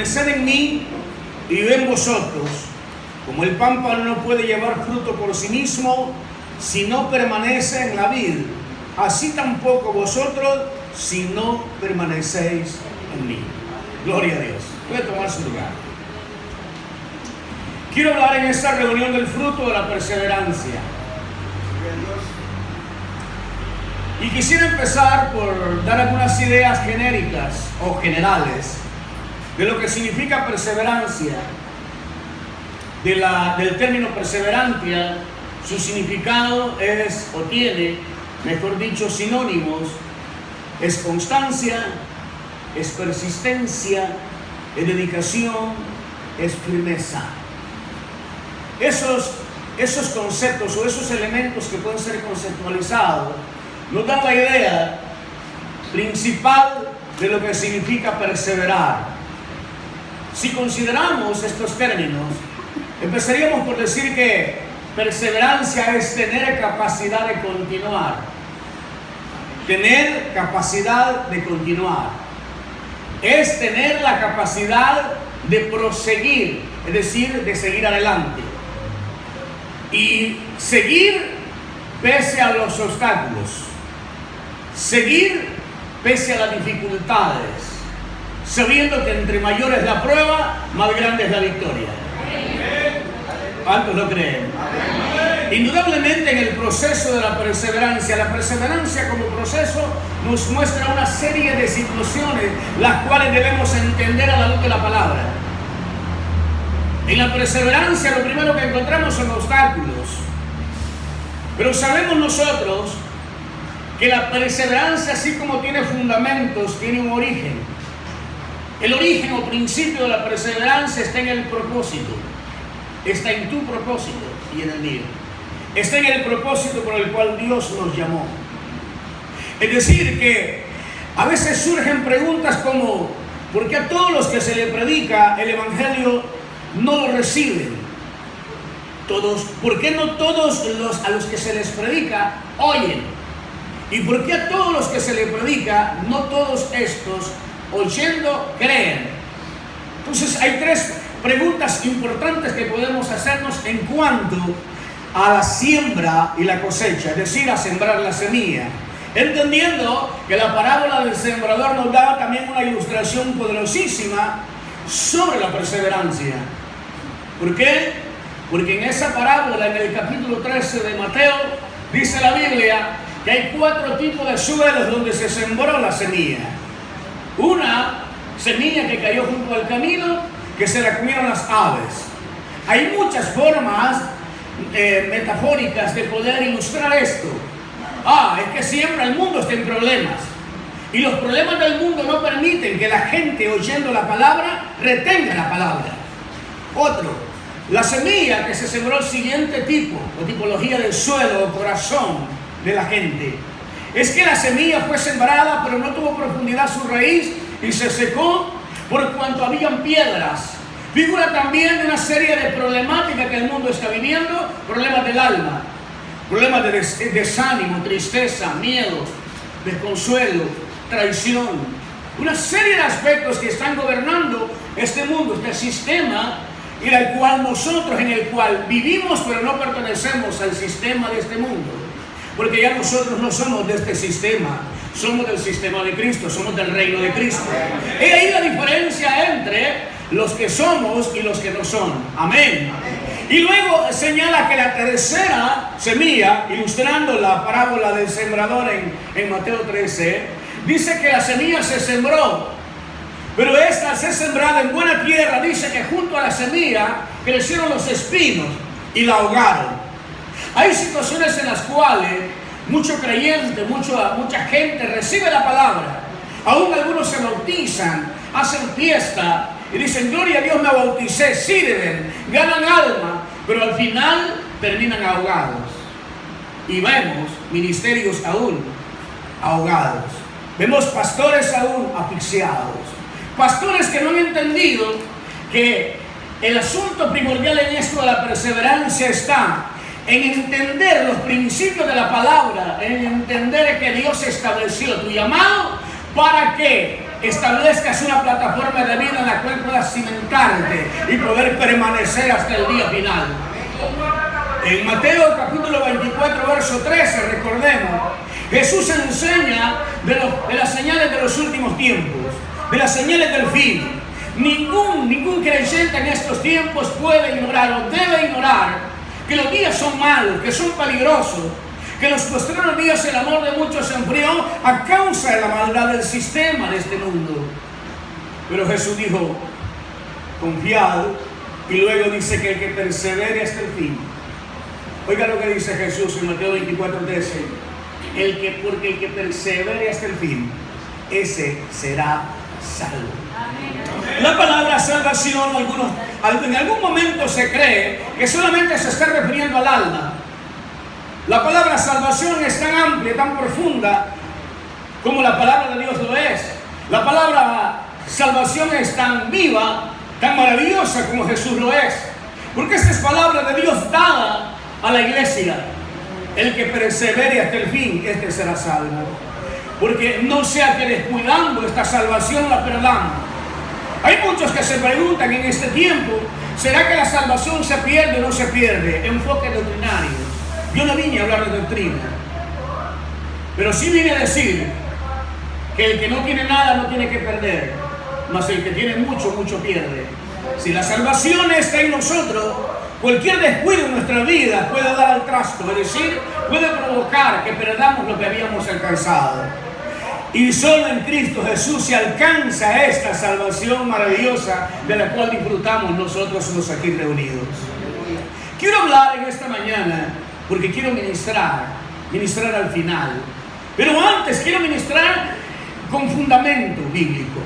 permaneced en mí y yo en vosotros. Como el pámpano no puede llevar fruto por sí mismo si no permanece en la vid, así tampoco vosotros si no permanecéis en mí. Gloria a Dios. Puede tomar su lugar. Quiero hablar en esta reunión del fruto de la perseverancia. Y quisiera empezar por dar algunas ideas genéricas o generales de lo que significa perseverancia. Del término perseverancia, su significado es o tiene, mejor dicho, sinónimos. Es constancia, es persistencia, es dedicación, es firmeza. Esos conceptos o esos elementos que pueden ser conceptualizados nos dan la idea principal de lo que significa perseverar. Si consideramos estos términos, empezaríamos por decir que perseverancia es tener capacidad de continuar. Tener capacidad de continuar. Es tener la capacidad de proseguir, es decir, de seguir adelante. Y seguir pese a los obstáculos. Seguir pese a las dificultades. Sabiendo que entre mayor es la prueba, más grande es la victoria. ¿Cuántos lo creen? Indudablemente en el proceso de la perseverancia como proceso nos muestra una serie de situaciones las cuales debemos entender a la luz de la palabra. En la perseverancia lo primero que encontramos son obstáculos. Pero sabemos nosotros que la perseverancia, así como tiene fundamentos, tiene un origen. El origen o principio de la perseverancia está en el propósito. Está en tu propósito y en el mío. Está en el propósito por el cual Dios nos llamó. Es decir, que a veces surgen preguntas como: ¿por qué a todos los que se les predica el Evangelio no lo reciben? ¿Por qué no todos a los que se les predica oyen? ¿Y por qué a todos los que se les predica no todos estos oyendo creen? Entonces hay tres preguntas importantes que podemos hacernos en cuanto a la siembra y la cosecha, es decir, a sembrar la semilla, entendiendo que la parábola del sembrador nos da también una ilustración poderosísima sobre la perseverancia. ¿Por qué? Porque en esa parábola, en el capítulo 13 de Mateo, dice la Biblia que hay 4 tipos de suelos donde se sembró la semilla. Una semilla que cayó junto al camino, que se la comieron las aves. Hay muchas formas metafóricas de poder ilustrar esto. Es que siempre el mundo está en problemas. Y los problemas del mundo no permiten que la gente, oyendo la palabra, retenga la palabra. Otro, la semilla que se sembró el siguiente tipo, o tipología del suelo o corazón de la gente. Es que la semilla fue sembrada, pero no tuvo profundidad su raíz y se secó por cuanto habían piedras. Figura también de una serie de problemáticas que el mundo está viviendo: problemas del alma, problemas de desánimo, tristeza, miedo, desconsuelo, traición. Una serie de aspectos que están gobernando este mundo, este sistema, en el cual vivimos, pero no pertenecemos al sistema de este mundo. Porque ya nosotros no somos de este sistema, somos del sistema de Cristo, somos del reino de Cristo. Y ahí la diferencia entre los que somos y los que no son. Amén. Y luego señala que la tercera semilla, ilustrando la parábola del sembrador en Mateo 13, dice que la semilla se sembró, pero esta se sembrada en buena tierra. Dice que junto a la semilla crecieron los espinos y la ahogaron. Hay situaciones en las cuales mucho creyente, mucha gente recibe la palabra. Aún algunos se bautizan, hacen fiesta y dicen: gloria a Dios, me bauticé, sirven, ganan alma, pero al final terminan ahogados. Y vemos ministerios aún ahogados. Vemos pastores aún asfixiados. Pastores que no han entendido que el asunto primordial en esto de la perseverancia está en entender los principios de la palabra, en entender que Dios estableció tu llamado para que establezcas una plataforma de vida en la cual puedas cimentarte y poder permanecer hasta el día final. En Mateo capítulo 24, verso 13, recordemos, Jesús enseña de las señales de los últimos tiempos, de las señales del fin. Ningún creyente en estos tiempos puede ignorar o debe ignorar que los días son malos, que son peligrosos, que en los posteriores días el amor de muchos se enfrió a causa de la maldad del sistema de este mundo. Pero Jesús dijo, confiad, y luego dice que el que persevere hasta el fin. Oiga lo que dice Jesús en Mateo 24:13, porque el que persevere hasta el fin, ese será salvo. La palabra salvación, en algún momento se cree que solamente se está refiriendo al alma. La palabra salvación es tan amplia, tan profunda como la palabra de Dios lo es. La palabra salvación es tan viva, tan maravillosa como Jesús lo es. Porque esta es palabra de Dios dada a la iglesia. El que persevere hasta el fin, este será salvo. Porque no sea que descuidando esta salvación la perdamos. Hay muchos que se preguntan en este tiempo, ¿será que la salvación se pierde o no se pierde? Enfoque doctrinario. Yo no vine a hablar de doctrina, pero sí vine a decir que el que no tiene nada no tiene que perder, mas el que tiene mucho, mucho pierde. Si la salvación está en nosotros, cualquier descuido en nuestra vida puede dar al trasto, es decir, puede provocar que perdamos lo que habíamos alcanzado. Y solo en Cristo Jesús se alcanza esta salvación maravillosa de la cual disfrutamos nosotros los aquí reunidos. Quiero hablar en esta mañana porque quiero ministrar al final. Pero antes quiero ministrar con fundamento bíblico.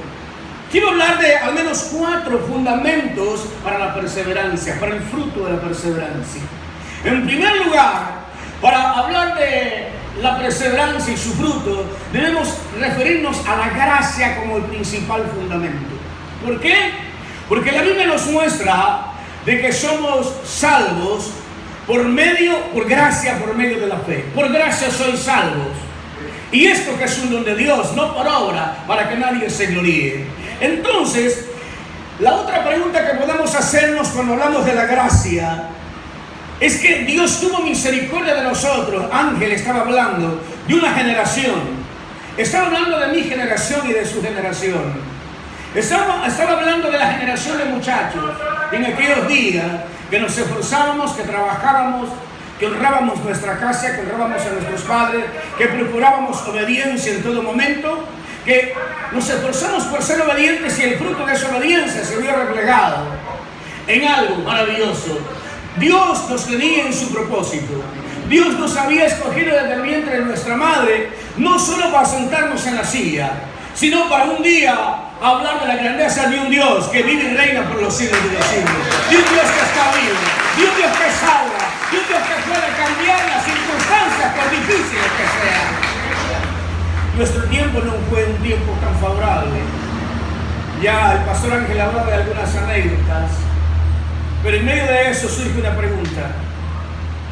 Quiero hablar de al menos 4 fundamentos para la perseverancia, para el fruto de la perseverancia. En primer lugar, para hablar de la perseverancia y su fruto, debemos referirnos a la gracia como el principal fundamento. ¿Por qué? Porque la Biblia nos muestra de que somos salvos por gracia, por medio de la fe. Por gracia sois salvos. Y esto que es un don de Dios, no por obra, para que nadie se gloríe. Entonces, la otra pregunta que podemos hacernos cuando hablamos de la gracia es que Dios tuvo misericordia de nosotros. Ángel estaba hablando de una generación. Estaba hablando de mi generación y de su generación. Estaba hablando de la generación de muchachos en aquellos días que nos esforzábamos, que trabajábamos, que honrábamos nuestra casa, que honrábamos a nuestros padres, que procurábamos obediencia en todo momento, que nos esforzamos por ser obedientes y el fruto de esa obediencia se vio reflejado en algo maravilloso. Dios nos tenía en su propósito. Dios nos había escogido desde el vientre de nuestra madre, no solo para sentarnos en la silla, sino para un día hablar de la grandeza de un Dios que vive y reina por los siglos de los siglos. De un Dios que está vivo, de un Dios que salva, de un Dios que puede cambiar las circunstancias por difíciles que sean. Nuestro tiempo no fue un tiempo tan favorable. Ya el pastor Ángel hablaba de algunas anécdotas, pero en medio de eso surge una pregunta.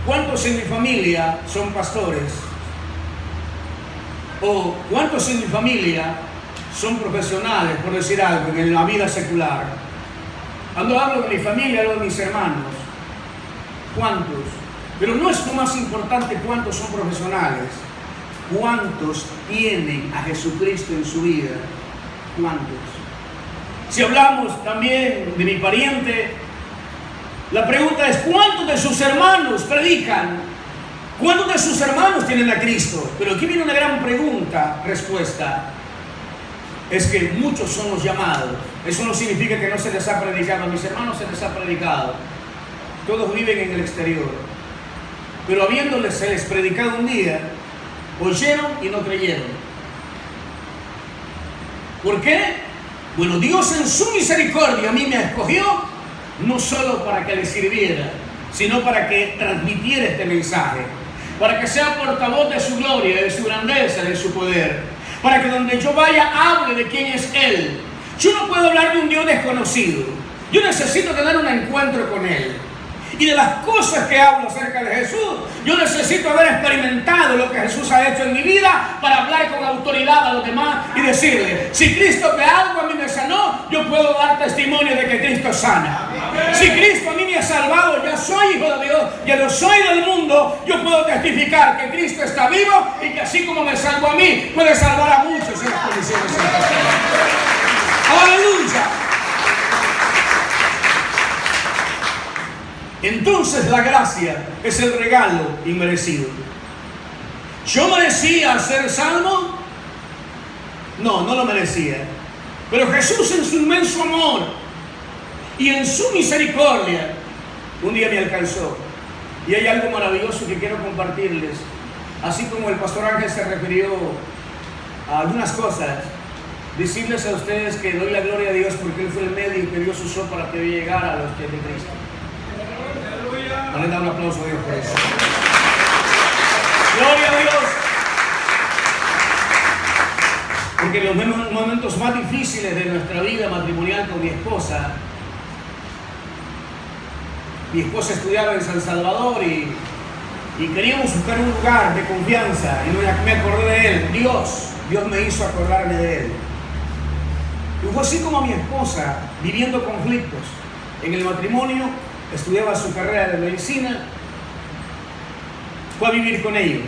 ¿Cuántos en mi familia son pastores? ¿O cuántos en mi familia son profesionales, por decir algo, en la vida secular? Cuando hablo de mi familia, hablo de mis hermanos. ¿Cuántos? Pero no es lo más importante cuántos son profesionales. ¿Cuántos tienen a Jesucristo en su vida? ¿Cuántos? Si hablamos también de mi pariente, la pregunta es, ¿cuántos de sus hermanos predican? ¿Cuántos de sus hermanos tienen a Cristo? Pero aquí viene una gran respuesta. Es que muchos son los llamados. Eso no significa que no se les ha predicado. A mis hermanos se les ha predicado. Todos viven en el exterior. Pero habiéndoles se les predicado un día, oyeron y no creyeron. ¿Por qué? Bueno, Dios en su misericordia a mí me escogió, no solo para que le sirviera, sino para que transmitiera este mensaje, para que sea portavoz de su gloria, de su grandeza, de su poder, para que donde yo vaya hable de quién es Él. Yo no puedo hablar de un Dios desconocido. Yo necesito tener un encuentro con Él. Y de las cosas que hablo acerca de Jesús, yo necesito haber experimentado lo que Jesús ha hecho en mi vida para hablar con autoridad a los demás y decirle, si Cristo de algo a mí me sanó, yo puedo dar testimonio de que Cristo sana. Si Cristo a mí me ha salvado, ya soy hijo de Dios, ya no soy del mundo, yo puedo testificar que Cristo está vivo y que así como me salvó a mí, puede salvar a muchos en las condiciones. ¡Aleluya! Entonces la gracia es el regalo inmerecido. ¿Yo merecía ser salvo? No, no lo merecía. Pero Jesús en su inmenso amor y en su misericordia un día me alcanzó. Y hay algo maravilloso que quiero compartirles. Así como el pastor Ángel se refirió a algunas cosas, decirles a ustedes que doy la gloria a Dios porque Él fue el medio que Dios usó para que yo llegara a los pies de Cristo. No le da un aplauso a Dios por eso. Gloria a Dios. Porque en los momentos más difíciles de nuestra vida matrimonial con mi esposa estudiaba en San Salvador y queríamos buscar un lugar de confianza y me acordé de Él. Dios me hizo acordarme de Él. Y fue así como mi esposa, viviendo conflictos en el matrimonio, estudiaba su carrera de medicina, fue a vivir con ellos.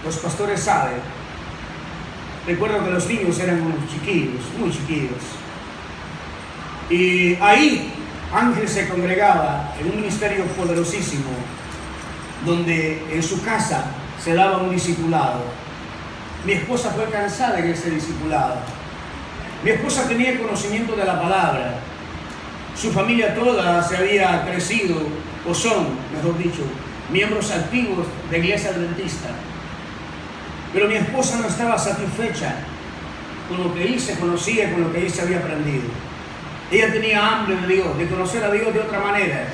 Los pastores saben. Recuerdo que los niños eran unos chiquillos, muy chiquillos. Y ahí Ángel se congregaba en un ministerio poderosísimo, donde en su casa se daba un discipulado. Mi esposa fue cansada en ese discipulado. Mi esposa tenía conocimiento de la palabra. Su familia toda se había crecido, o son, mejor dicho, miembros activos de Iglesia Adventista. Pero mi esposa no estaba satisfecha con lo que él se conocía, con lo que él se había aprendido. Ella tenía hambre de Dios, de conocer a Dios de otra manera,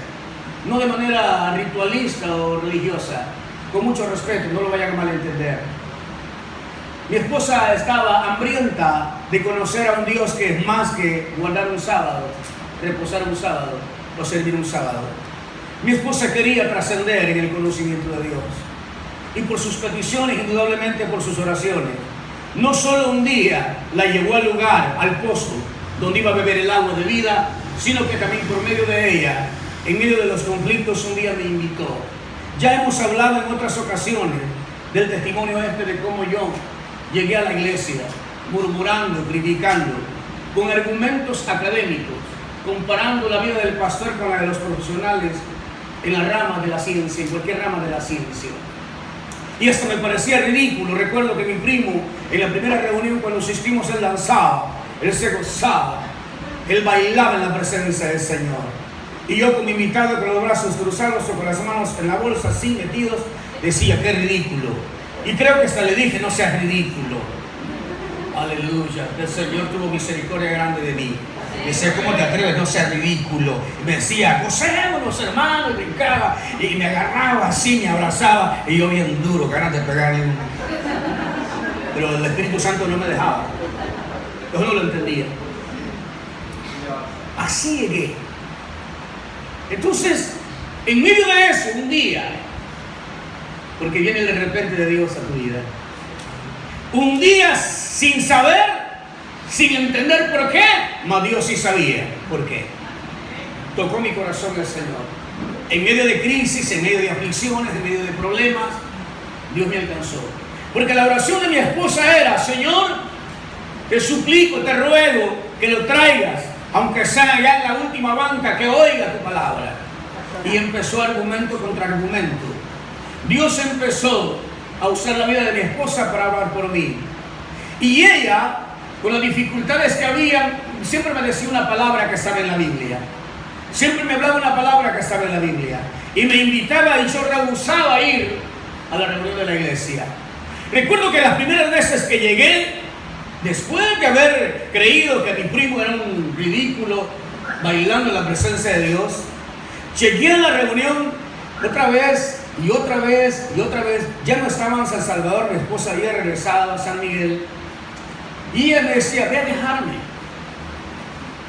no de manera ritualista o religiosa, con mucho respeto, no lo vayan a malentender. Mi esposa estaba hambrienta de conocer a un Dios que es más que guardar un sábado, reposar un sábado o servir un sábado. Mi esposa quería trascender en el conocimiento de Dios. Y por sus peticiones, indudablemente por sus oraciones, no solo un día la llevó al lugar, al pozo, donde iba a beber el agua de vida, sino que también por medio de ella, en medio de los conflictos, un día me invitó. Ya hemos hablado en otras ocasiones del testimonio de cómo yo llegué a la iglesia, murmurando, criticando, con argumentos académicos, comparando la vida del pastor con la de los profesionales en la rama de la ciencia, en cualquier rama de la ciencia. Y esto me parecía ridículo. Recuerdo que mi primo, en la primera reunión cuando asistimos, él danzaba, él se gozaba, él bailaba en la presencia del Señor. Y yo como invitado con los brazos cruzados o con las manos en la bolsa así metidos, decía, qué ridículo. Y creo que hasta le dije, no seas ridículo. Aleluya, el Señor tuvo misericordia grande de mí. Me decía, ¿cómo te atreves? No seas ridículo. Y me decía, gocémonos, hermanos, y brincaba, y me agarraba así, me abrazaba, y yo bien duro, ganas de pegarle un... Pero el Espíritu Santo no me dejaba. Yo no lo entendía. Así llegué. Entonces, en medio de eso, un día, porque viene el de repente de Dios a tu vida, un día sin saber, sin entender por qué, mas Dios sí sabía por qué. Tocó mi corazón el Señor. En medio de crisis, en medio de aflicciones, en medio de problemas, Dios me alcanzó. Porque la oración de mi esposa era, Señor, te suplico, te ruego que lo traigas, aunque sea ya en la última banca, que oiga tu palabra. Y empezó argumento contra argumento. Dios empezó a usar la vida de mi esposa para hablar por mí. Y ella, con las dificultades que había, siempre me decía una palabra que estaba en la Biblia. Siempre me hablaba una palabra que estaba en la Biblia. Y me invitaba y yo rehusaba a ir a la reunión de la iglesia. Recuerdo que las primeras veces que llegué, después de haber creído que mi primo era un ridículo bailando en la presencia de Dios, llegué a la reunión otra vez y otra vez y otra vez. Ya no estaba en San Salvador, mi esposa había regresado a San Miguel. Y ella me decía, ve a dejarme.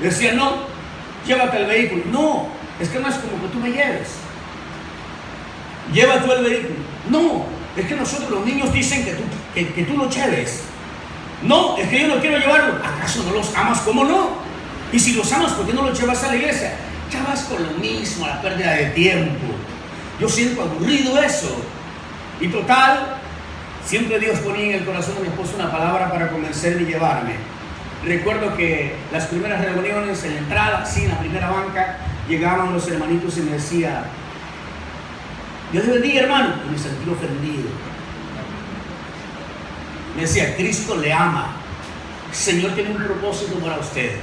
Le decía, no, llévate el vehículo. No, es que no es como que tú me lleves. lleva tú el vehículo. No, es que nosotros los niños dicen que tú los lleves. No, es que yo no quiero llevarlo. ¿Acaso no los amas? ¿Cómo no? Y si los amas, ¿por qué no los llevas a la iglesia? Ya vas con lo mismo, a la pérdida de tiempo. Yo siento aburrido eso. Y total, siempre Dios ponía en el corazón de mi esposo una palabra para convencerme y llevarme. Recuerdo que las primeras reuniones, en la entrada, así en la primera banca, llegaban los hermanitos y me decía: Dios le bendiga, hermano. Y me sentí ofendido. Me decía: Cristo le ama. El Señor tiene un propósito para usted.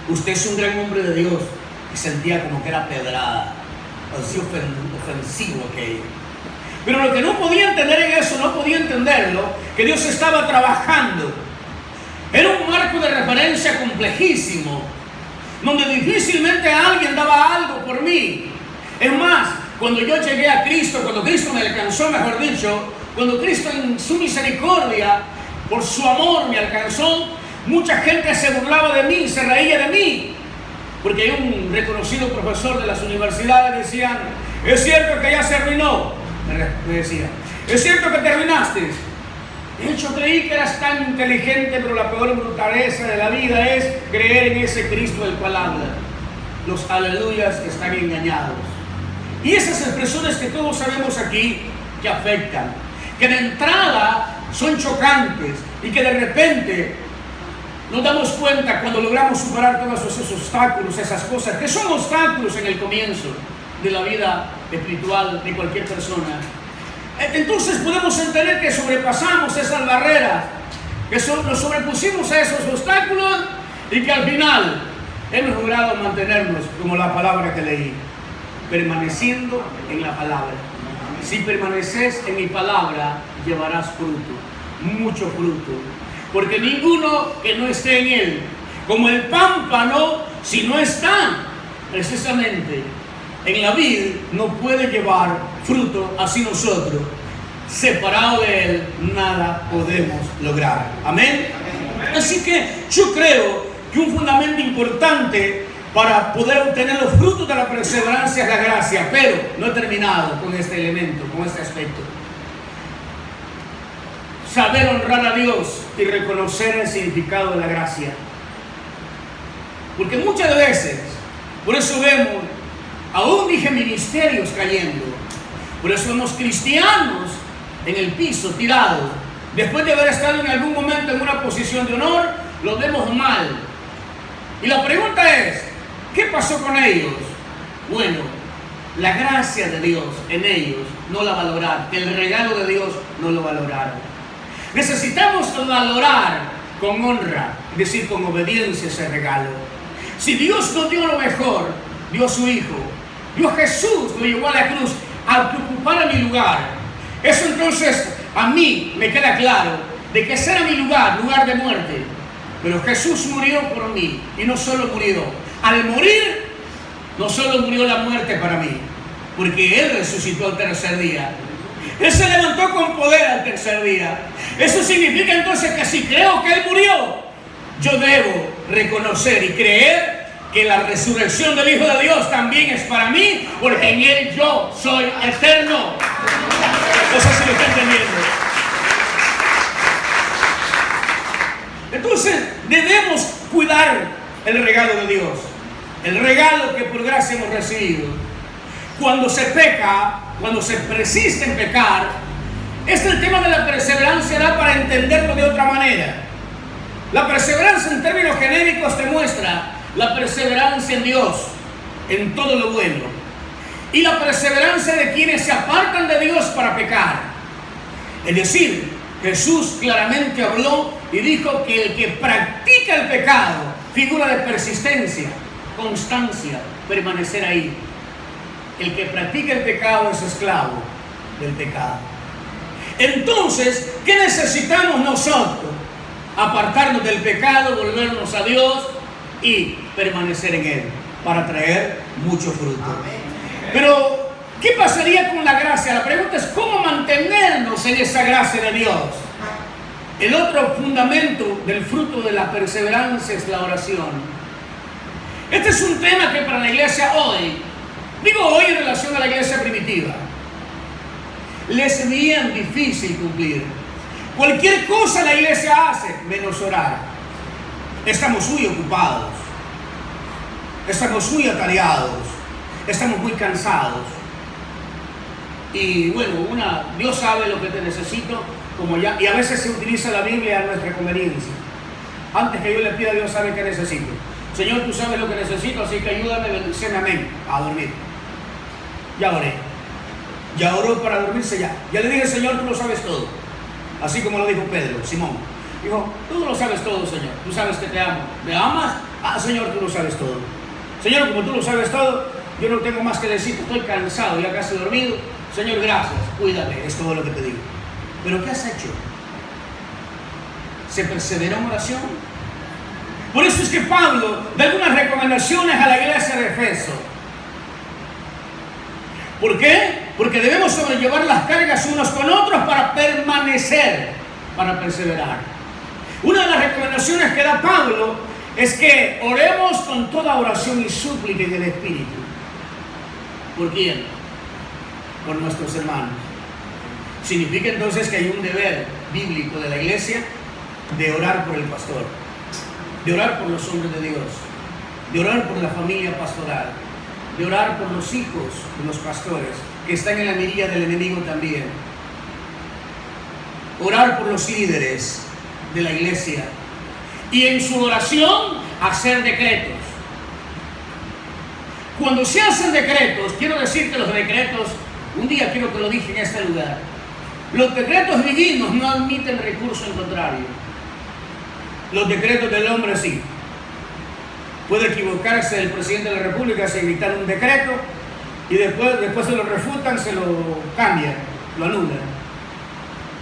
Usted es un gran hombre de Dios. Y sentía como que era pedrada. Así ofensivo aquello. Pero lo que no podía entender en eso, no podía entenderlo, que Dios estaba trabajando. Era un marco de referencia complejísimo, donde difícilmente alguien daba algo por mí. Es más, cuando yo llegué a Cristo, cuando Cristo me alcanzó, mejor dicho, cuando Cristo en su misericordia, por su amor me alcanzó, mucha gente se burlaba de mí, se reía de mí. Porque hay un reconocido profesor de las universidades, decían: es cierto que ya se arruinó. Me decía: es cierto que te arruinaste. De hecho, creí que eras tan inteligente, pero la peor brutaleza de la vida es creer en ese Cristo del cual habla. Los aleluyas están engañados. Y esas expresiones que todos sabemos aquí, que afectan, que de entrada son chocantes y que de repente nos damos cuenta cuando logramos superar todos esos obstáculos, esas cosas que son obstáculos en el comienzo de la vida espiritual de cualquier persona. Entonces podemos entender que sobrepasamos esas barreras, que nos sobrepusimos a esos obstáculos y que al final hemos logrado mantenernos, como la palabra que leí, permaneciendo en la palabra. Si permaneces en mi palabra, llevarás fruto, mucho fruto. Porque ninguno que no esté en él, como el pámpano, si no está precisamente en la vid, no puede llevar fruto. Así nosotros, separados de él, nada podemos lograr. Amén. Así que yo creo que un fundamento importante para poder obtener los frutos de la perseverancia es la gracia. Pero no he terminado con este elemento, con este aspecto. Saber honrar a Dios y reconocer el significado de la gracia. Porque muchas veces, por eso vemos, aún dije, ministerios cayendo. Por eso vemos cristianos en el piso, tirados. Después de haber estado en algún momento en una posición de honor, los vemos mal. Y la pregunta es: ¿qué pasó con ellos? Bueno, la gracia de Dios en ellos no la valoraron. El regalo de Dios no lo valoraron. Necesitamos valorar con honra, es decir, con obediencia ese regalo. Si Dios nos dio lo mejor, dio a su Hijo, dio a Jesús, lo llevó a la cruz a ocupar mi lugar. Eso entonces a mí me queda claro de que ese era mi lugar, lugar de muerte. Pero Jesús murió por mí, y no solo murió. Al morir, no solo murió la muerte para mí, porque Él resucitó al tercer día. Él se levantó con poder al tercer día. Eso significa entonces que si creo que Él murió, yo debo reconocer y creer que la resurrección del Hijo de Dios también es para mí, porque en Él yo soy eterno. No sé si lo está entendiendo. Entonces debemos cuidar el regalo de Dios, el regalo que por gracia hemos recibido. Cuando se peca, cuando se persiste en pecar, el tema de la perseverancia da para entenderlo de otra manera. La perseverancia en términos genéricos te muestra la perseverancia en Dios, en todo lo bueno, y la perseverancia de quienes se apartan de Dios para pecar. Es decir, Jesús claramente habló y dijo que el que practica el pecado, figura de persistencia, constancia, permanecer ahí. El que practica el pecado es esclavo del pecado. Entonces, ¿qué necesitamos nosotros? Apartarnos del pecado, volvernos a Dios y permanecer en Él para traer mucho fruto. Pero, ¿qué pasaría con la gracia? La pregunta es: ¿cómo mantenernos en esa gracia de Dios? El otro fundamento del fruto de la perseverancia es la oración. Este es un tema que para la iglesia hoy, digo hoy en relación a la iglesia primitiva, les es bien difícil cumplir. Cualquier cosa la iglesia hace, menos orar. Estamos muy ocupados, estamos muy atareados, estamos muy cansados. Y bueno, Dios sabe lo que te necesito, y a veces se utiliza la Biblia a nuestra conveniencia. Antes que yo le pida a Dios, sabe qué necesito. Señor, tú sabes lo que necesito, así que ayúdame, bendíceme, amén, a dormir. Ya oré. Ya oró para dormirse ya. Ya le dije, Señor, tú lo sabes todo. Así como lo dijo Pedro, Simón. Dijo, tú lo sabes todo, Señor. Tú sabes que te amo. ¿Me amas? Ah, Señor, tú lo sabes todo. Señor, como tú lo sabes todo, yo no tengo más que decir. Estoy cansado, ya casi dormido. Señor, gracias. Cuídame. Es todo lo que te digo. ¿Pero qué has hecho? ¿Se perseveró en oración? Por eso es que Pablo da algunas recomendaciones a la iglesia de Efeso. ¿Por qué? Porque debemos sobrellevar las cargas unos con otros para permanecer, para perseverar. Una de las recomendaciones que da Pablo es que oremos con toda oración y súplica en el Espíritu. ¿Por quién? Por nuestros hermanos. Significa entonces que hay un deber bíblico de la iglesia de orar por el pastor, de orar por los hombres de Dios, de orar por la familia pastoral, de orar por los hijos de los pastores que están en la mirilla del enemigo también. Orar por los líderes de la iglesia y en su oración hacer decretos. Cuando se hacen decretos, quiero decir que los decretos, un día quiero que lo dije en este lugar, los decretos divinos no admiten recurso en contrario. Los decretos del hombre sí. Puede equivocarse el presidente de la República, se dictar un decreto y después se lo refutan, se lo cambian, lo anulan.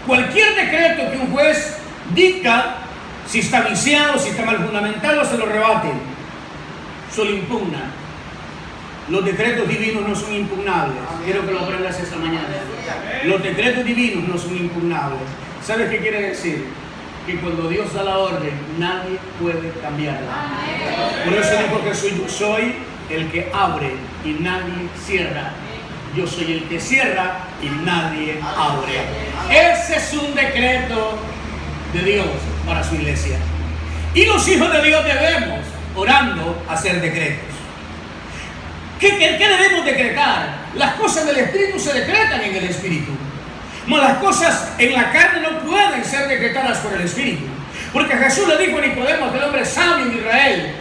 Cualquier decreto que un juez dicta, si está viciado, si está mal fundamentado, se lo rebaten, se lo impugnan. Los decretos divinos no son impugnables. Quiero que lo aprendas esta mañana. Los decretos divinos no son impugnables. ¿Sabes qué quiere decir? Que cuando Dios da la orden, nadie puede cambiarla. Por eso dijo Jesús, yo soy el que abre y nadie cierra. Yo soy el que cierra y nadie abre. Ese es un decreto de Dios para su iglesia. Y los hijos de Dios debemos, orando, hacer decretos. ¿Qué debemos decretar? Las cosas del Espíritu se decretan en el Espíritu. No, las cosas en la carne no pueden ser decretadas por el Espíritu. Porque Jesús le dijo a Nicodemo, el hombre sabio en Israel,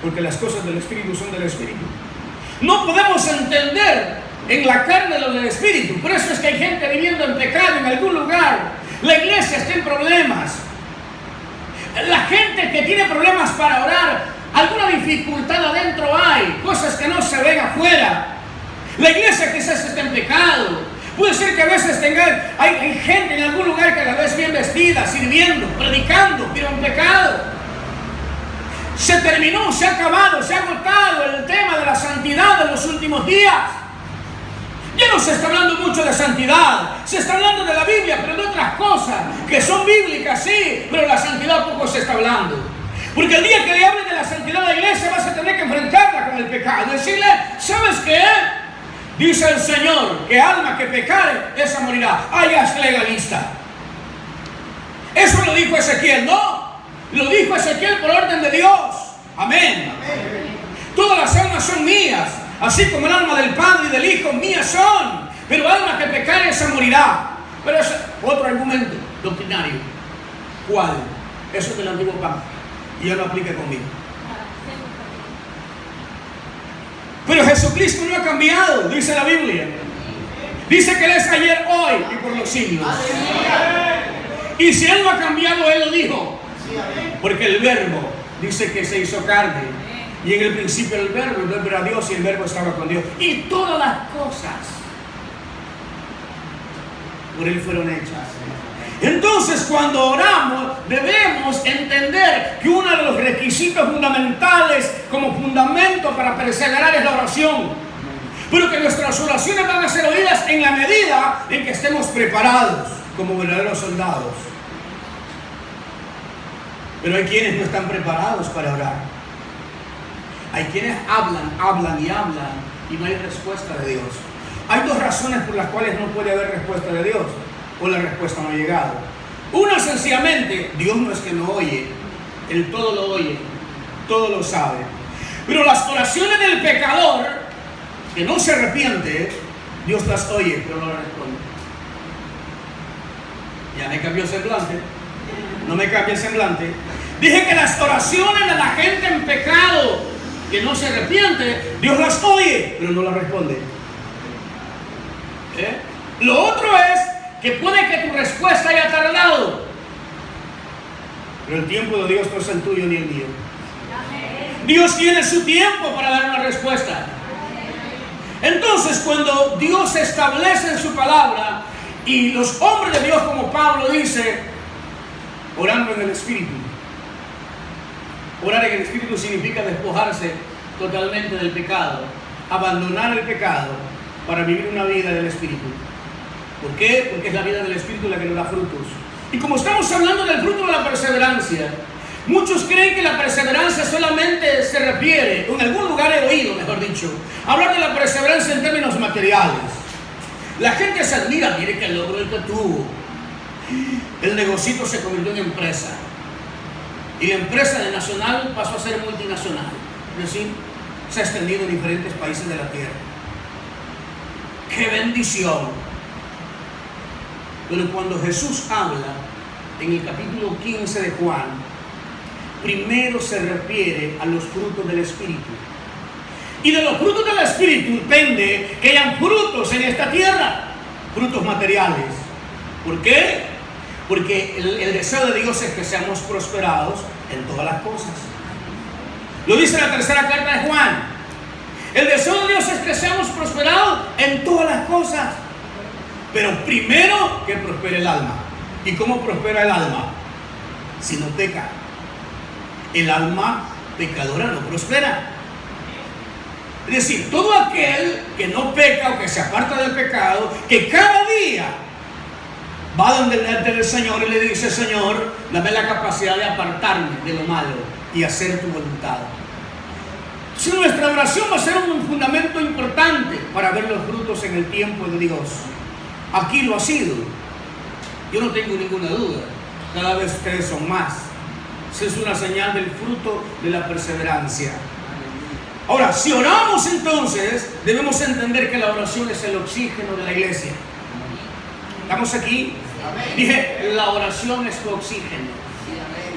porque las cosas del Espíritu son del Espíritu. No podemos entender en la carne lo del Espíritu. Por eso es que hay gente viviendo en pecado en algún lugar. La iglesia está en problemas. La gente que tiene problemas para orar, alguna dificultad adentro hay, cosas que no se ven afuera. La iglesia quizás está en pecado. Puede ser que a veces hay gente en algún lugar que a la vez bien vestida, sirviendo, predicando, pero en pecado. Se terminó, se ha acabado, se ha agotado el tema de la santidad de los últimos días. Ya no se está hablando mucho de santidad, se está hablando de la Biblia, pero de otras cosas que son bíblicas, sí, pero la santidad poco se está hablando. Porque el día que le hablen de la santidad a la iglesia vas a tener que enfrentarla con el pecado. Decirle, ¿sabes qué? Dice el Señor, que alma que pecare, esa morirá. Ah, ya es legalista. Eso lo dijo Ezequiel, ¿no? Lo dijo Ezequiel por orden de Dios. Amén. Todas las almas son mías, así como el alma del Padre y del Hijo mías son. Pero alma que pecare, esa morirá. Pero es otro argumento doctrinario. ¿Cuál? Eso es del antiguo pacto. Y yo lo aplique conmigo. Pero Jesucristo no ha cambiado, dice la Biblia. Dice que Él es ayer, hoy y por los siglos. Y si Él no ha cambiado, Él lo dijo. Porque el Verbo dice que se hizo carne. Y en el principio el Verbo era Dios y el Verbo estaba con Dios. Y todas las cosas por Él fueron hechas. Entonces, cuando oramos, debemos entender que uno de los requisitos fundamentales como fundamento para perseverar es la oración. Pero que nuestras oraciones van a ser oídas en la medida en que estemos preparados como verdaderos soldados. Pero hay quienes no están preparados para orar. Hay quienes hablan y no hay respuesta de Dios. hay dos razones por las cuales no puede haber respuesta de Dios, o la respuesta no ha llegado. Una, sencillamente, Dios no es que no oye, Él todo lo oye, todo lo sabe. Pero las oraciones del pecador, que no se arrepiente, Dios las oye, pero no las responde. Ya me cambió el semblante. No me cambia el semblante. Dije que las oraciones de la gente en pecado, que no se arrepiente, Dios las oye, pero no las responde. Lo otro es que puede que tu respuesta haya tardado, pero el tiempo de Dios no es el tuyo ni el mío. Dios tiene su tiempo para dar una respuesta. Entonces, cuando Dios establece en su palabra, y los hombres de Dios, como Pablo dice, orando en el Espíritu. Orar en el Espíritu significa despojarse totalmente del pecado, abandonar el pecado para vivir una vida del Espíritu. ¿Por qué? Porque es la vida del Espíritu la que nos da frutos. Y como estamos hablando del fruto de la perseverancia, muchos creen que la perseverancia solamente se refiere, o en algún lugar he oído, mejor dicho, hablar de la perseverancia en términos materiales. La gente se admira, mire qué logro el que tuvo. El negocito se convirtió en empresa. Y la empresa de nacional pasó a ser multinacional. Es decir, se ha extendido en diferentes países de la tierra. ¡Qué bendición! Pero cuando Jesús habla en el capítulo 15 de Juan, primero se refiere a los frutos del Espíritu. Y de los frutos del Espíritu depende que hayan frutos en esta tierra, frutos materiales. ¿Por qué? Porque el deseo de Dios es que seamos prosperados en todas las cosas. Lo dice la tercera carta de Juan. El deseo de Dios es que seamos prosperados en todas las cosas. Pero primero que prospere el alma. ¿Y cómo prospera el alma? Si no peca. El alma pecadora no prospera. Es decir, todo aquel que no peca o que se aparta del pecado, que cada día va donde el Señor y le dice: Señor, dame la capacidad de apartarme de lo malo y hacer tu voluntad. Si nuestra oración va a ser un fundamento importante para ver los frutos en el tiempo de Dios. Aquí lo ha sido. Yo no tengo ninguna duda. Cada vez ustedes son más. Esa es una señal del fruto de la perseverancia. Ahora, si oramos entonces, debemos entender que la oración es el oxígeno de la iglesia. ¿Estamos aquí? Dije, la oración es tu oxígeno.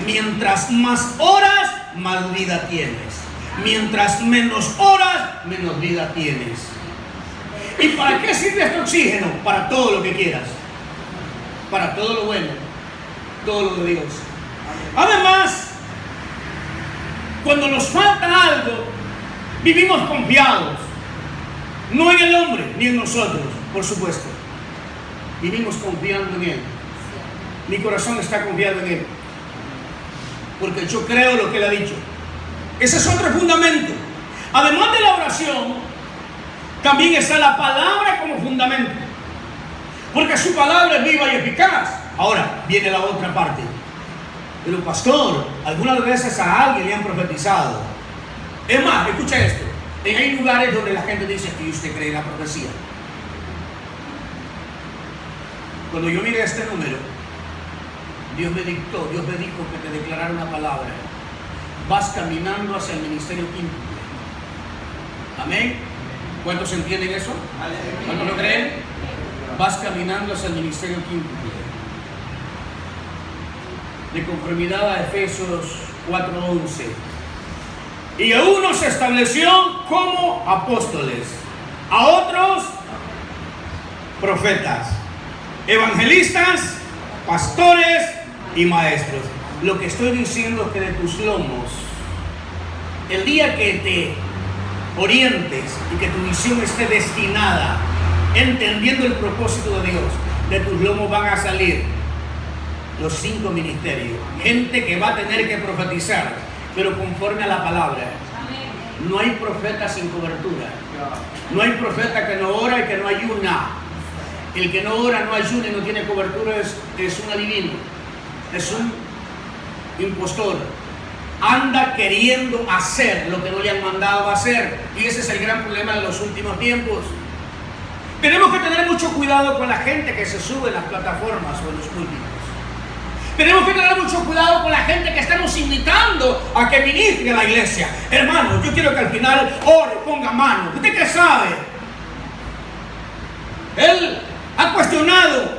Mientras más oras, más vida tienes. Mientras menos oras, menos vida tienes. ¿Y para qué sirve este oxígeno? Para todo lo que quieras. Para todo lo bueno. Todo lo de Dios. Además, cuando nos falta algo, vivimos confiados. No en el hombre, ni en nosotros, por supuesto. Vivimos confiando en Él. Mi corazón está confiado en Él. Porque yo creo lo que Él ha dicho. Ese es otro fundamento. Además de la oración, también está la palabra como fundamento. Porque su palabra es viva y eficaz. Ahora, viene la otra parte. Pero pastor, algunas veces a alguien le han profetizado. Es más, escucha esto. Hay lugares donde la gente dice que usted cree en la profecía. Cuando yo miré este número, Dios me dijo que te declarara una palabra. Vas caminando hacia el ministerio quíntuple. Amén. ¿Cuántos entienden eso? ¿Cuántos lo creen? Vas caminando hacia el ministerio quíntuple. De conformidad a Efesios 4:11. Y a unos se estableció como apóstoles, a otros profetas, evangelistas, pastores y maestros. Lo que estoy diciendo es que de tus lomos, el día que te orientes y que tu visión esté destinada, entendiendo el propósito de Dios, de tus lomos van a salir los 5 ministerios. Gente que va a tener que profetizar, pero conforme a la palabra. No hay profeta sin cobertura. No hay profeta que no ora y que no ayuna. El que no ora, no ayuna y no tiene cobertura es un adivino. Es un impostor. Anda queriendo hacer lo que no le han mandado a hacer. Y ese es el gran problema de los últimos tiempos. Tenemos que tener mucho cuidado con la gente que se sube en las plataformas o en los púlpitos. Tenemos que tener mucho cuidado con la gente que estamos invitando a que ministre a la iglesia. Hermano, yo quiero que al final ore, ponga mano. ¿Usted qué sabe? Él ha cuestionado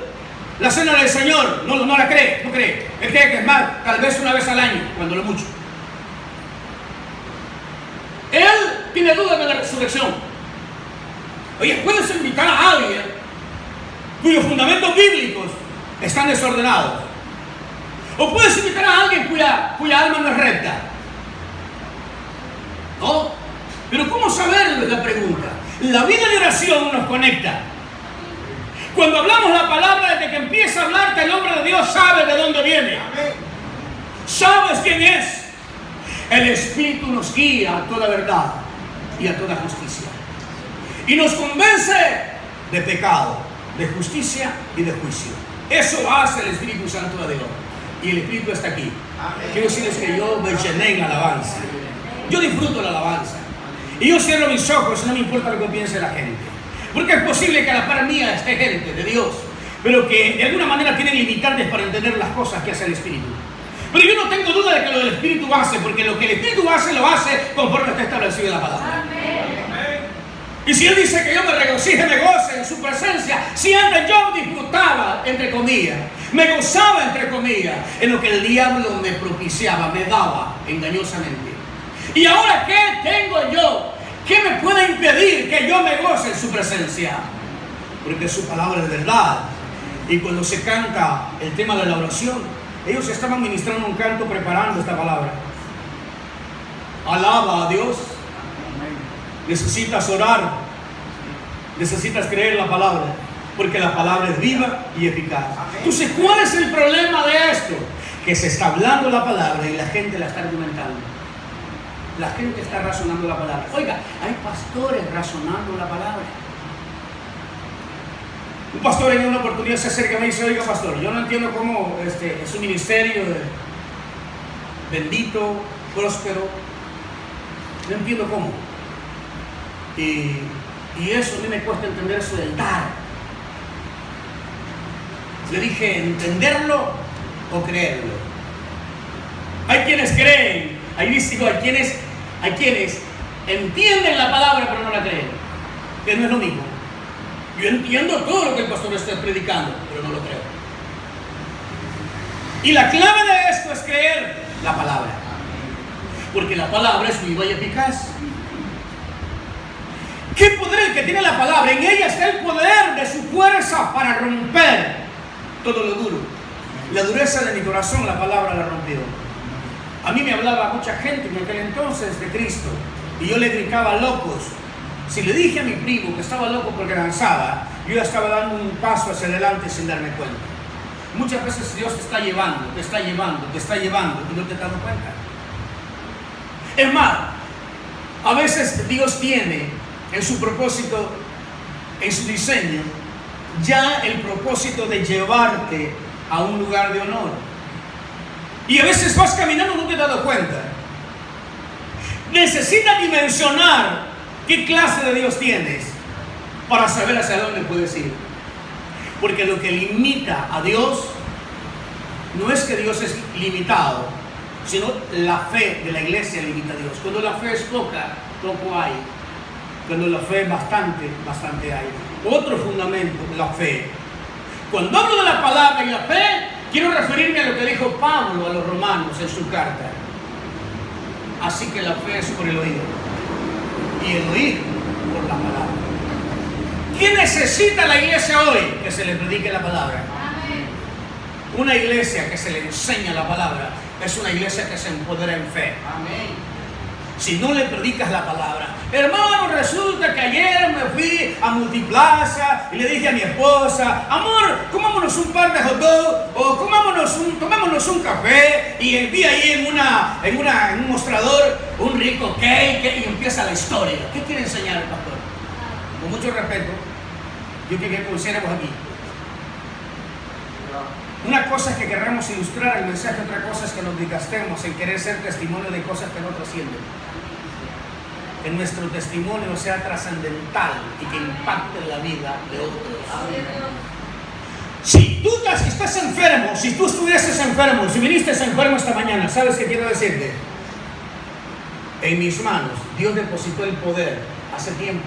la cena del Señor. No la cree, no cree. Él cree que es más, tal vez una vez al año, cuando lo mucho. Él tiene dudas de la resurrección. Oye, puedes invitar a alguien cuyos fundamentos bíblicos están desordenados. O puedes invitar a alguien cuya alma no es recta. ¿No? Pero ¿cómo saberlo? Es la pregunta. La vida de oración nos conecta. Cuando hablamos la palabra, desde que empieza a hablarte el hombre de Dios sabe de dónde viene. ¿Sabes quién es? El Espíritu nos guía a toda verdad y a toda justicia. Y nos convence de pecado, de justicia y de juicio. Eso hace el Espíritu Santo de Dios. Y el Espíritu está aquí. Quiero decirles que yo me llené en alabanza. Yo disfruto la alabanza. Y yo cierro mis ojos y no me importa lo que piense la gente. Porque es posible que a la par mía esté gente de Dios, pero que de alguna manera tienen limitantes para entender las cosas que hace el Espíritu. Pero yo no tengo duda de que lo del Espíritu hace, porque lo que el Espíritu hace, lo hace conforme está establecido en la palabra. Y si Él dice que yo me regocije, me goce en su presencia, si antes yo disfrutaba, entre comillas, me gozaba, entre comillas, en lo que el diablo me propiciaba, me daba engañosamente. Y ahora, ¿qué tengo yo? ¿Qué me puede impedir que yo me goce en su presencia? Porque su palabra es verdad. Y cuando se canta el tema de la oración, ellos estaban ministrando un canto preparando esta palabra. Alaba a Dios. Necesitas orar. Necesitas creer la palabra. Porque la palabra es viva y eficaz. Entonces, ¿cuál es el problema de esto? Que se está hablando la palabra y la gente la está argumentando. La gente está razonando la palabra. Oiga, hay pastores razonando la palabra. Un pastor en una oportunidad se acerca y me dice: oiga, pastor, yo no entiendo cómo es un ministerio bendito, próspero. No entiendo cómo. Y eso a mí me cuesta entender, eso del dar. Le dije: ¿entenderlo o creerlo? Hay quienes creen, hay quienes entienden la palabra pero no la creen, que no es lo mismo. Yo entiendo todo lo que el pastor está predicando, pero no lo creo. Y la clave de esto es creer la palabra, porque la palabra es viva y eficaz. ¿Qué poder el que tiene la palabra? En ella está el poder de su fuerza para romper todo lo duro. La dureza de mi corazón, la palabra la rompió. A mí me hablaba mucha gente en aquel entonces de Cristo y yo le gritaba locos. Si le dije a mi primo que estaba loco porque danzaba, yo ya estaba dando un paso hacia adelante sin darme cuenta. Muchas veces Dios te está llevando y no te has dado cuenta. Es más, a veces Dios tiene en su propósito, en su diseño, ya el propósito de llevarte a un lugar de honor. Y a veces vas caminando y no te has dado cuenta. Necesitas dimensionar qué clase de Dios tienes para saber hacia dónde puedes ir. Porque lo que limita a Dios no es que Dios es limitado, sino la fe de la iglesia limita a Dios. Cuando la fe es poca, poco hay. Cuando la fe es bastante, bastante hay. Otro fundamento, la fe. Cuando hablo de la palabra y la fe, quiero referirme a lo que dijo Pablo a los romanos en su carta. Así que la fe es por el oír, y el oír por la palabra. ¿Qué necesita la iglesia hoy? Que se le predique la palabra. Una iglesia que se le enseña la palabra es una iglesia que se empodera en fe. Si no le predicas la palabra, hermano, resulta que ayer me fui a Multiplaza y le dije a mi esposa: amor, comámonos un par de hot dogs o tomémonos un café, y vi ahí en un mostrador un rico cake, y empieza la historia. ¿Qué quiere enseñar el pastor? Con mucho respeto, yo quiero que pusiéramos aquí. Una cosa es que queramos ilustrar el mensaje, otra cosa es que nos desgastemos en querer ser testimonio de cosas que no trascienden. que nuestro testimonio sea trascendental y que impacte la vida de otros. Si tú estás enfermo, si tú estuvieses enfermo, si viniste enfermo esta mañana, ¿sabes qué quiero decirte? En mis manos, Dios depositó el poder hace tiempo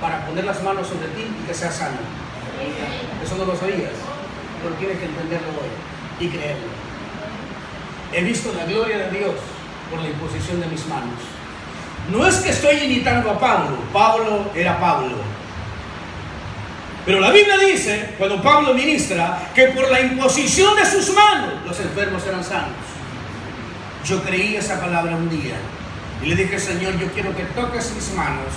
para poner las manos sobre ti y que seas sano. Eso no lo sabías, pero tienes que entenderlo hoy y creerlo. He visto la gloria de Dios por la imposición de mis manos. No es que estoy imitando a Pablo. Pablo era Pablo. Pero la Biblia dice, cuando Pablo ministra, que por la imposición de sus manos los enfermos eran sanos. Yo creí esa palabra un día y le dije, Señor, yo quiero que toques mis manos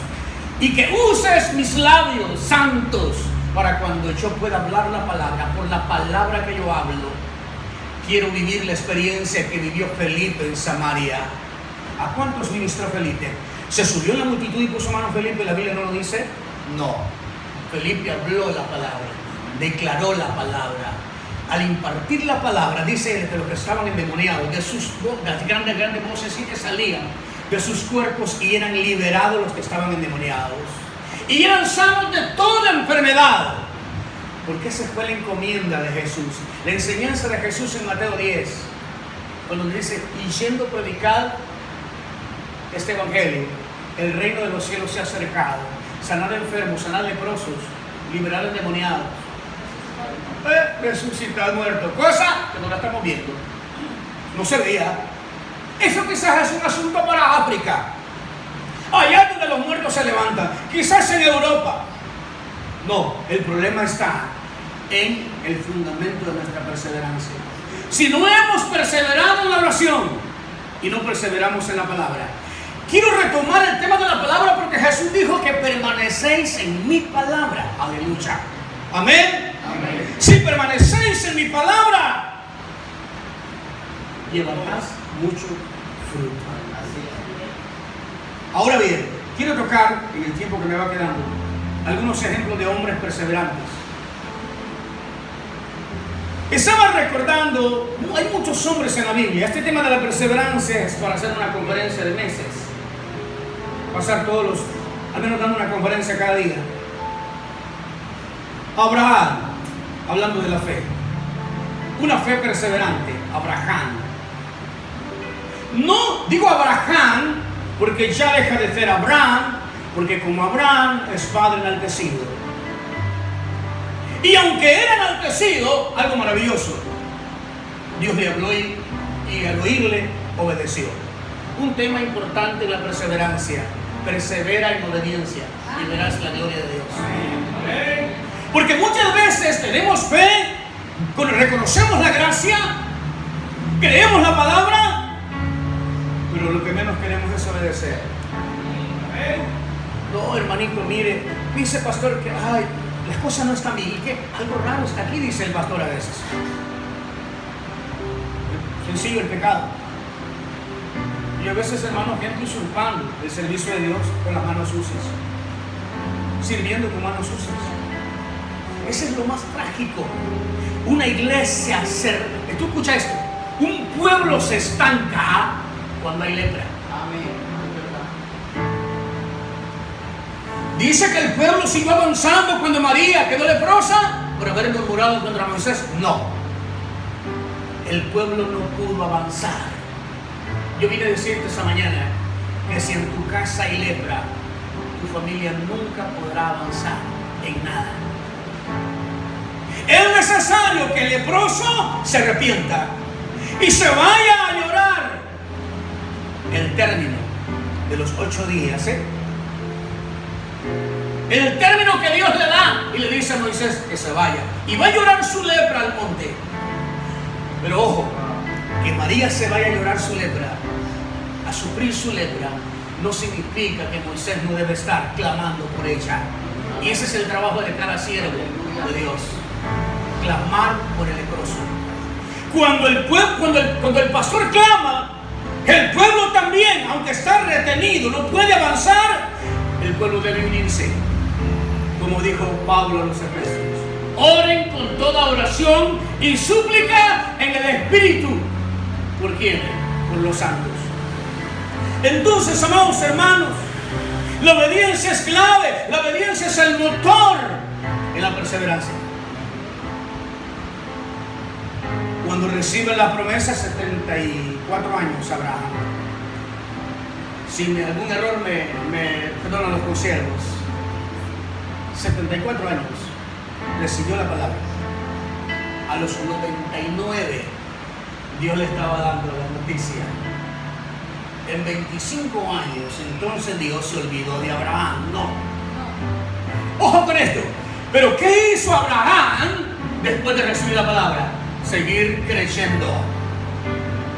y que uses mis labios santos para cuando yo pueda hablar la palabra, por la palabra que yo hablo, quiero vivir la experiencia que vivió Felipe en Samaria. ¿A cuántos ministró Felipe? ¿Se subió en la multitud y puso mano Felipe? ¿La Biblia no lo dice? No. Felipe habló la palabra, declaró la palabra. Al impartir la palabra, dice él que los que estaban endemoniados, de sus las grandes voces sí que salían de sus cuerpos y eran liberados los que estaban endemoniados. Y eran sanos de toda enfermedad. Porque esa fue la encomienda de Jesús. La enseñanza de Jesús en Mateo 10, cuando dice, y yendo a predicar este evangelio, el reino de los cielos se ha acercado. Sanar enfermos, sanar leprosos, liberar endemoniados, resucitar muertos, cosa que no la estamos viendo, no se veía. Eso quizás es un asunto para África, allá donde los muertos se levantan, quizás en Europa. No, el problema está en el fundamento de nuestra perseverancia. Si no hemos perseverado en la oración y no perseveramos en la palabra. Quiero retomar el tema de la palabra porque Jesús dijo que permanecéis en mi palabra. Aleluya. Amén. Amén. Si permanecéis en mi palabra, llevarás mucho fruto. Ahora bien, quiero tocar, en el tiempo que me va quedando, algunos ejemplos de hombres perseverantes. Estaba recordando, hay muchos hombres en la Biblia. Este tema de la perseverancia es para hacer una conferencia de meses. Pasar todos los, al menos dando una conferencia cada día. Abraham, hablando de la fe, una fe perseverante. Abraham, no digo Abraham porque ya deja de ser Abraham, porque como Abraham es padre enaltecido, y aunque era enaltecido, algo maravilloso, Dios le habló y al oírle obedeció. Un tema importante en la perseverancia: persevera en obediencia y verás la gloria de Dios. Porque muchas veces tenemos fe, reconocemos la gracia, creemos la palabra, pero lo que menos queremos es obedecer. No, hermanito, mire, dice pastor que las cosas no están bien, y que algo raro está aquí, dice el pastor a veces. Sencillo el pecado. Y a veces, hermanos, gente usurpando el servicio de Dios con las manos sucias, sirviendo con manos sucias. Ese es lo más trágico. Una iglesia, tú escucha esto, un pueblo se estanca cuando hay lepra. Amén. Dice que el pueblo siguió avanzando cuando María quedó leprosa por haber murmurado contra Moisés. No, el pueblo no pudo avanzar. Yo vine a decirte esta mañana que si en tu casa hay lepra, tu familia nunca podrá avanzar en nada. Es necesario que el leproso se arrepienta y se vaya a llorar. El término de los 8 días, el término que Dios le da y le dice a Moisés que se vaya y va a llorar su lepra al monte. Pero ojo, que María se vaya a llorar su lepra, a sufrir su lepra, no significa que Moisés no debe estar clamando por ella. Y ese es el trabajo de cada siervo de Dios: clamar por el leproso. Cuando el pastor clama, el pueblo también, aunque está retenido, no puede avanzar, el pueblo debe unirse. Como dijo Pablo a los Efesios: oren con toda oración y súplica en el Espíritu. ¿Por quién? Por los santos. Entonces, amados hermanos, La obediencia es clave. La obediencia es el motor en la perseverancia. Cuando recibe la promesa, 74 años Abraham. Si algún error me perdonan los consiervos. 74 años recibió la palabra. A los 99 Dios le estaba dando la noticia. En 25 años entonces Dios se olvidó de Abraham. No. Ojo con esto. Pero ¿qué hizo Abraham después de recibir la palabra? Seguir creyendo.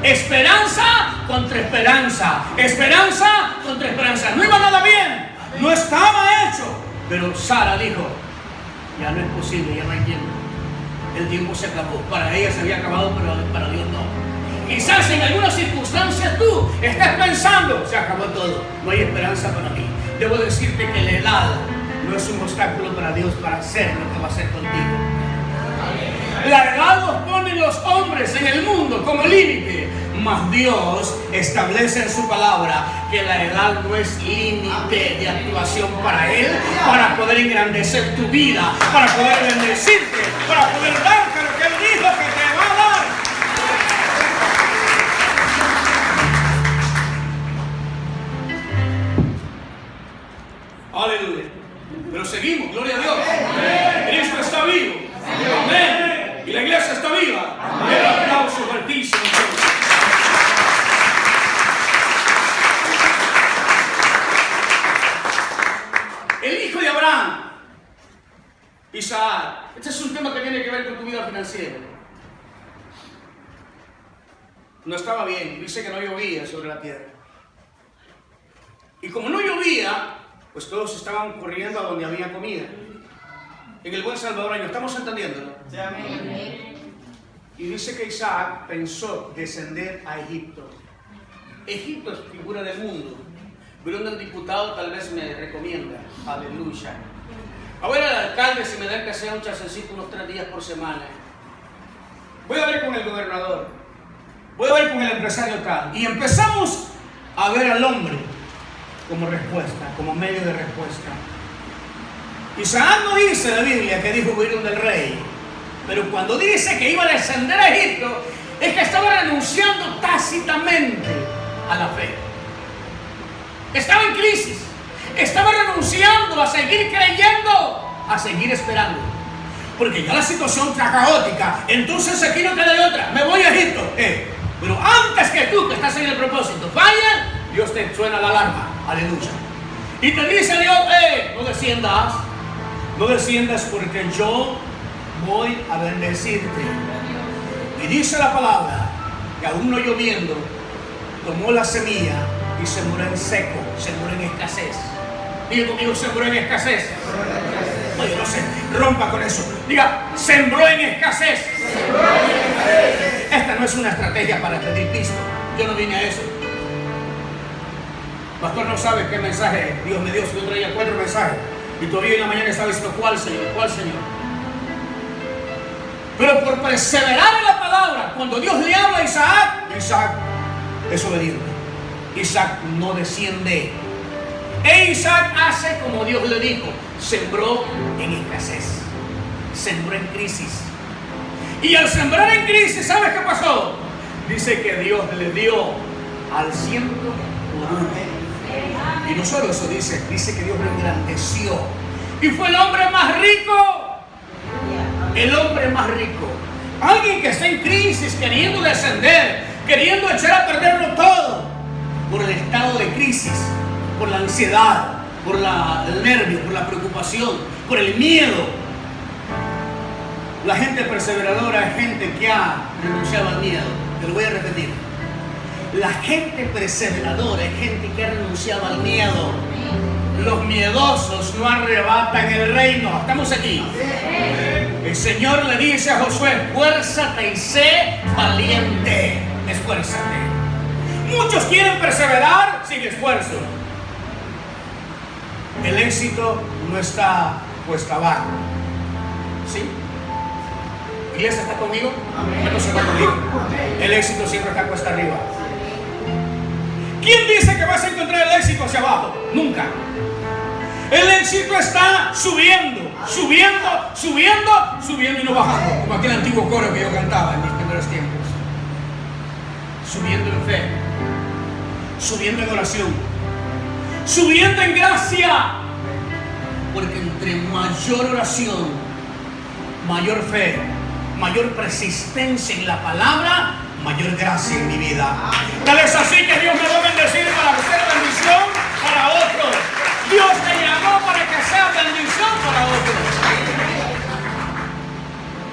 Esperanza contra esperanza. Esperanza contra esperanza. No iba nada bien. No estaba hecho. Pero Sara dijo, ya no es posible, ya no hay tiempo. El tiempo se acabó. Para ella se había acabado, pero para Dios no. Quizás en algunas circunstancias tú estás pensando, se acabó todo, no hay esperanza para mí. Debo decirte que la edad no es un obstáculo para Dios para hacer lo que va a hacer contigo. La edad los ponen los hombres en el mundo como límite, mas Dios establece en su palabra que la edad no es límite de actuación para Él, para poder engrandecer tu vida, para poder bendecirte, para poder darte lo que Él dijo que te va a dar. Aleluya. Pero seguimos, gloria a Dios. Cristo está vivo. Amén. Y la iglesia está viva. El aplauso altísimo. El hijo de Abraham, Isaac. Este es un tema que tiene que ver con tu vida financiera. No estaba bien. Dice que no llovía sobre la tierra. Y como no llovía, pues todos estaban corriendo a donde había comida. En el buen salvadoreño, ¿estamos entendiéndolo? Sí, amén. Y dice que Isaac pensó descender a Egipto. Egipto es figura del mundo. Pero un diputado tal vez me recomienda. Aleluya. A ver al alcalde si me da que sea un chancecito unos 3 días por semana. Voy a ver con el gobernador. Voy a ver con el empresario tal. Y empezamos a ver al hombre como respuesta, como medio de respuesta. Isaac no dice la Biblia que dijo huir del rey, pero cuando dice que iba a descender a Egipto, es que estaba renunciando tácitamente a la fe. Estaba en crisis, estaba renunciando a seguir creyendo, a seguir esperando, porque ya la situación está caótica. Entonces aquí no queda de otra, me voy a Egipto. Pero antes que tú, que estás en el propósito, vaya, Dios te suena la alarma. Aleluya. Y te dice Dios, no desciendas. No desciendas porque yo voy a bendecirte. Y dice la palabra que aún no lloviendo, tomó la semilla y sembró en seco, sembró en escasez. Diga conmigo, sembró en escasez. Oye, no sé, rompa con eso. Diga, sembró en escasez. Esta no es una estrategia para pedir pisto. Yo no vine a eso. Pastor no sabe qué mensaje Dios me dio. Si yo traía 4 mensajes y todavía en la mañana estaba diciendo ¿cuál Señor? ¿Cuál Señor? Pero por perseverar en la palabra, cuando Dios le habla a Isaac, Isaac es obediente. Isaac no desciende. E Isaac hace como Dios le dijo. Sembró en escasez. Sembró en crisis. Y al sembrar en crisis, ¿sabes qué pasó? Dice que Dios le dio al 100 por 1. Y no solo eso dice que Dios lo engrandeció. Y fue el hombre más rico. El hombre más rico. Alguien que está en crisis, queriendo descender, queriendo echar a perderlo todo. Por el estado de crisis, por la ansiedad, por el nervio, por la preocupación, por el miedo. La gente perseveradora es gente que ha renunciado al miedo. Te lo voy a repetir. La gente perseveradora es gente que ha renunciado al miedo. Los miedosos no arrebatan el reino. ¿Estamos aquí? El Señor le dice a Josué, esfuérzate y sé valiente. Esfuérzate. Muchos quieren perseverar sin esfuerzo. El éxito no está cuesta abajo. ¿Sí? ¿Iglesia está conmigo? ¿Cuántos se van conmigo? El éxito siempre está cuesta arriba. ¿Quién dice que vas a encontrar el éxito hacia abajo? Nunca. El éxito está subiendo, subiendo, subiendo, subiendo y no bajando. Como aquel antiguo coro que yo cantaba en mis primeros tiempos. Subiendo en fe, subiendo en oración, subiendo en gracia. Porque entre mayor oración, mayor fe, mayor persistencia en la palabra, mayor gracia en mi vida. Tal es así que Dios me va a bendecir para hacer bendición para otros. Dios te llamó para que sea bendición para otros.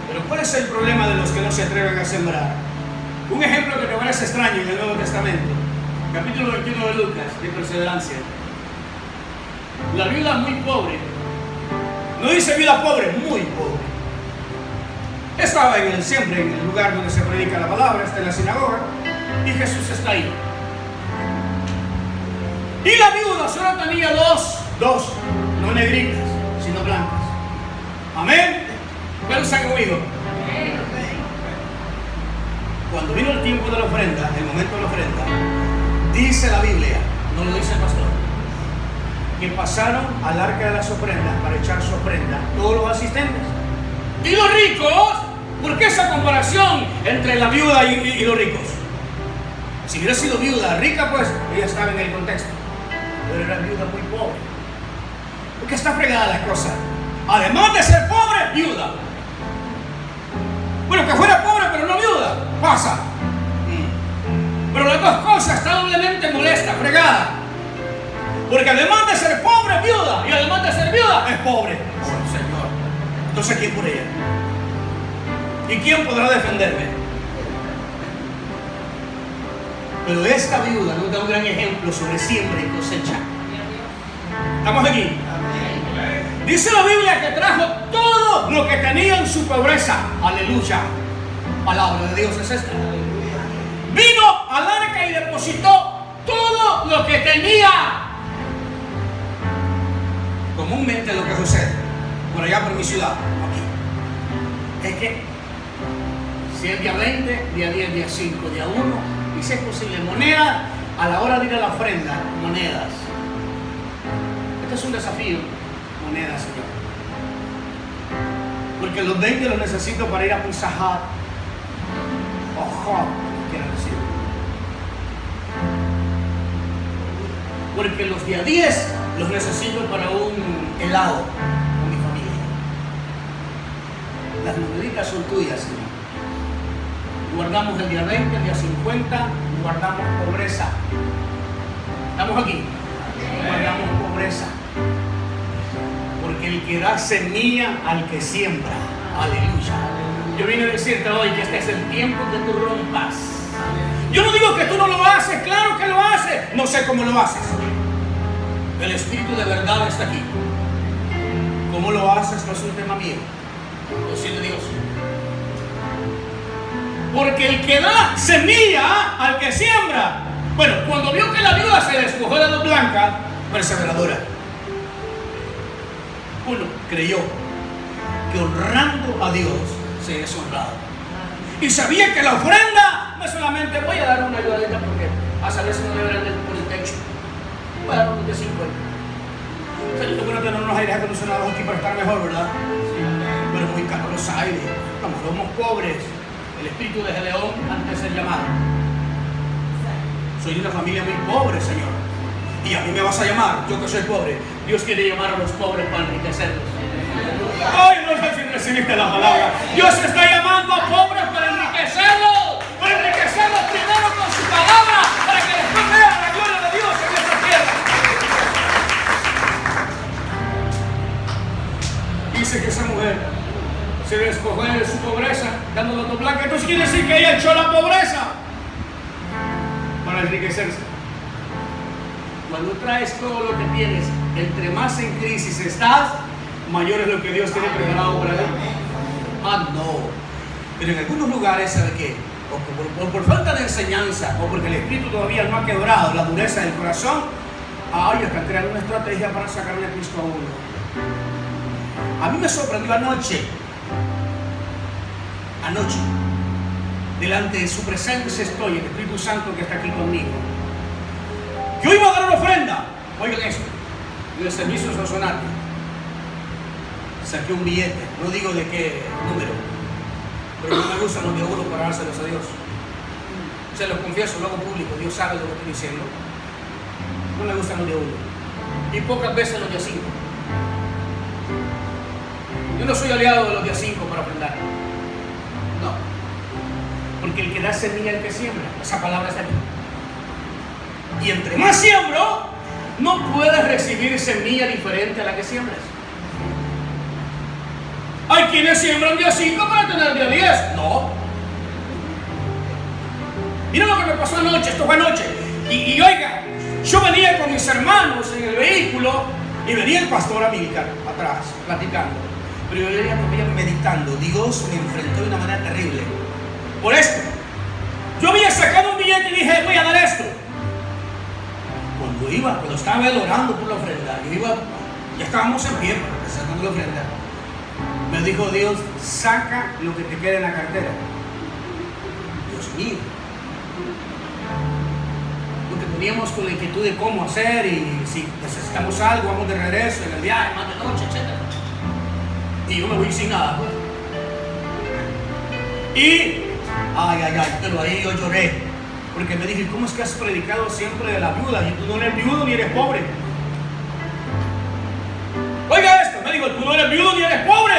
Pero ¿cuál es el problema de los que no se atreven a sembrar? Un ejemplo que te parece extraño en el Nuevo Testamento, capítulo 21 de Lucas, de perseverancia. La viuda muy pobre, no dice viuda pobre, muy pobre. Estaba siempre en el lugar donde se predica la palabra, está en la sinagoga, y Jesús está ahí. Y la viuda solo tenía dos, no negritas, sino blancas. Amén. ¿Cuál está conmigo? Cuando vino el tiempo de la ofrenda, el momento de la ofrenda, dice la Biblia, no lo dice el pastor, que pasaron al arca de las ofrendas para echar su ofrenda todos los asistentes. Y los ricos, ¿por qué esa comparación entre la viuda y los ricos? Si hubiera sido viuda rica, pues ella estaba en el contexto. Pero era viuda muy pobre. Porque está fregada la cosa. Además de ser pobre, viuda. Bueno, que fuera pobre pero no viuda, pasa. Pero las dos cosas está doblemente molesta, fregada. Porque además de ser pobre, viuda. Y además de ser viuda, es pobre. Oh, Señor. Entonces, ¿quién por ella? ¿Y quién podrá defenderme? Pero esta viuda nos da un gran ejemplo sobre siembra y cosecha. ¿Estamos aquí? Dice la Biblia que trajo todo lo que tenía en su pobreza. Aleluya. Palabra de Dios es esta. Vino al arca y depositó todo lo que tenía. Comúnmente lo que sucede por allá por mi ciudad, aquí, es que si el día 20, día 10, día 5, día 1, y si es posible moneda, a la hora de ir a la ofrenda, monedas. Este es un desafío, monedas, Señor. Porque los 20 los necesito para ir a Pizza Hut, ojo, quiero decir. Porque los días 10 los necesito para un helado con mi familia. Las moneditas son tuyas, Señor. Guardamos el día 20, el día 50, guardamos pobreza. ¿Estamos aquí? Guardamos pobreza. Porque el que da semilla al que siembra. Aleluya. Yo vine a decirte hoy que este es el tiempo que tú rompas. Yo no digo que tú no lo haces, claro que lo haces. No sé cómo lo haces. El Espíritu de verdad está aquí. ¿Cómo lo haces? No es un tema mío. Lo siento, Dios. Porque el que da semilla al que siembra. Bueno, cuando vio que la viuda se despojó de la blanca, perseveradora. Uno creyó que honrando a Dios se es honrado. Y sabía que la ofrenda no solamente voy a dar una ayudadita porque a saber si no le verán por el techo. Voy a dar unos de 50. Yo tengo que tener unos aires acondicionados aquí para estar mejor, ¿verdad? Pero muy caros los aires. Como somos pobres, el espíritu de Gedeón antes de ser llamado. Soy de una familia muy pobre, Señor. Y a mí me vas a llamar, yo que soy pobre. Dios quiere llamar a los pobres para enriquecerlos. Ay, no sé si recibiste la palabra. Dios está llamando a pobres para enriquecerlos. Para enriquecerlos primero con su palabra, para que después vean la gloria de Dios en esta tierra. Dice que esa mujer se despojó de su pobreza, dando la blanca. Entonces quiere decir que ella echó la pobreza para enriquecerse. Cuando traes todo lo que tienes, entre más en crisis estás, mayor es lo que Dios tiene preparado para ti. Ah, no. Pero en algunos lugares, ¿sabe qué? O por falta de enseñanza, o porque el espíritu todavía no ha quebrado la dureza del corazón, están creando una estrategia para sacarle a Cristo a uno. A mí me sorprendió anoche, delante de su presencia estoy, el Espíritu Santo que está aquí conmigo. Yo iba a dar una ofrenda, oigan esto, en el servicio de Sonsonate, saqué un billete, no digo de qué número, pero no me gustan los de uno para dárselos a Dios. Se los confieso, lo hago público, Dios sabe lo que estoy diciendo. No me gustan los de uno. Y pocas veces los de 5. Yo no soy aliado de los de 5 para ofrendar. No. Porque el que da semilla es el que siembra. Esa palabra está aquí. Y entre más siembro, no puedes recibir semilla diferente a la que siembras. Hay quienes siembran día 5 para tener día 10. No. Mira lo que me pasó anoche, esto fue anoche. Y oiga, yo venía con mis hermanos en el vehículo y venía el pastor Amílcar atrás, platicando. Pero yo venía también meditando. Dios me enfrentó de una manera terrible. Por esto, yo había sacado un billete y dije, voy a dar esto. Cuando estaba orando por la ofrenda, ya estábamos en pie, sacando la ofrenda. Me dijo Dios, saca lo que te quede en la cartera. Dios mío. Porque teníamos con la inquietud de cómo hacer y si necesitamos algo, vamos de regreso en el viaje, más de noche, etc. Y yo me voy sin nada, pues. Y, pero ahí yo lloré. Porque me dije, ¿cómo es que has predicado siempre de la viuda? Y tú no eres viudo ni eres pobre. Oiga esto, me dijo, tú no eres viudo ni eres pobre.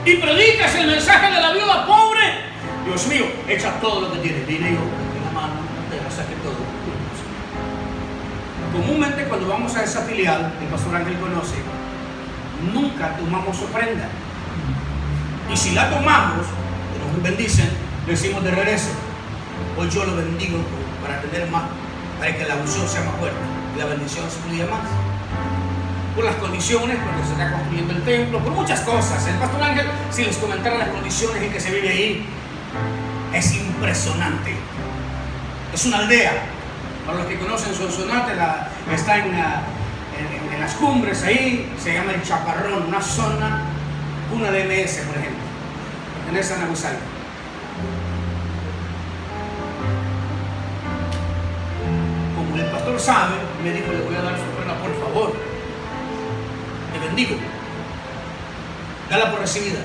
Y predicas el mensaje de la viuda pobre. Dios mío, echa todo lo que tienes. Dile yo, en la mano, te saque todo. Comúnmente cuando vamos a esa filial, el pastor Ángel conoce, nunca tomamos ofrenda. Y si la tomamos, que nos bendicen, decimos de regreso. Hoy yo lo bendigo para tener más, para que la unción sea más fuerte y la bendición se fluya más. Por las condiciones, porque se está construyendo el templo, por muchas cosas. El pastor Ángel, si les comentara las condiciones en que se vive ahí, es impresionante. Es una aldea. Para los que conocen Sonsonate, está en las cumbres ahí, se llama el Chaparrón, una zona, una de MS, por ejemplo. Pertenece a Nahuizalco. Como el pastor sabe, me dijo, le voy a dar su ofrenda, por favor. Te bendigo. Dala por recibida.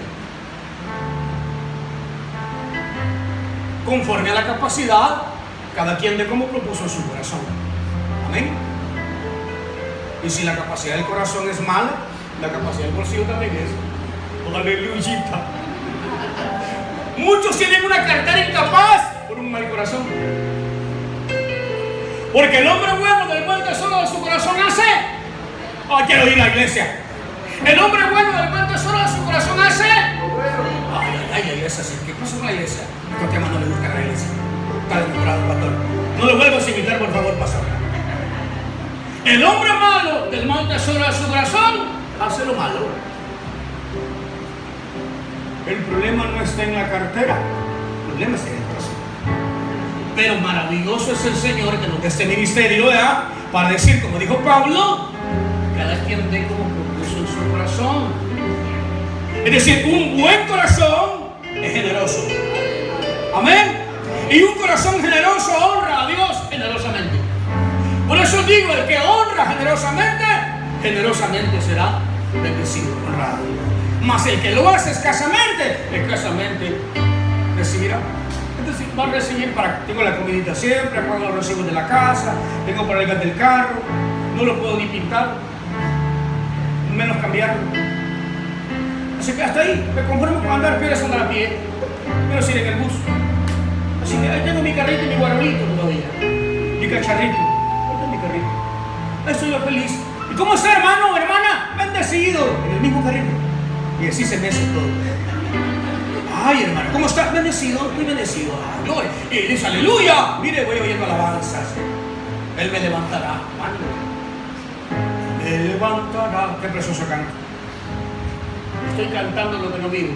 Conforme a la capacidad, cada quien de cómo propuso en su corazón. Amén. Y si la capacidad del corazón es mala, la capacidad del bolsillo también es. Aleluyita. Muchos tienen una cartera incapaz por un mal corazón. Porque el hombre bueno del buen tesoro de su corazón hace. Quiero ir a la iglesia. El hombre bueno del buen tesoro de su corazón hace. La iglesia, sí. ¿Qué pasa con la iglesia? ¿Por qué más no le gusta la iglesia? Está demostrado, pastor. No lo vuelvas a invitar, por favor, pastor. El hombre malo del mal tesoro de su corazón hace lo malo. El problema no está en la cartera, el problema está en el corazón. Pero maravilloso es el Señor que nos dé este ministerio, ¿verdad? Para decir, como dijo Pablo, cada quien dé como propuso en su corazón. Es decir, un buen corazón es generoso. Amén. Y un corazón generoso honra a Dios generosamente. Por eso digo, el que honra generosamente, generosamente será bendecido, honrado. Mas el que lo hace escasamente recibirá. Entonces va a recibir tengo la comidita siempre, pago los recibos de la casa, tengo para el gas del carro, no lo puedo ni pintar, menos cambiarlo. Así que hasta ahí, me conformo con andar, quieres andar a pie, quiero ir en el bus. Así que ahí tengo mi carrito y mi guarolito todavía, mi cacharrito, ahí está mi carrito. Ahí estoy yo feliz. ¿Y cómo está, hermano o hermana? Bendecido, en el mismo carrito. Y así se mece todo. Ay, hermano, ¿cómo está? Bendecido, estoy bendecido. Gloria. Y dice, aleluya. Mire, voy oyendo alabanzas. Él me levantará. Me levantará. Qué precioso canto. Estoy cantando lo que no vivo,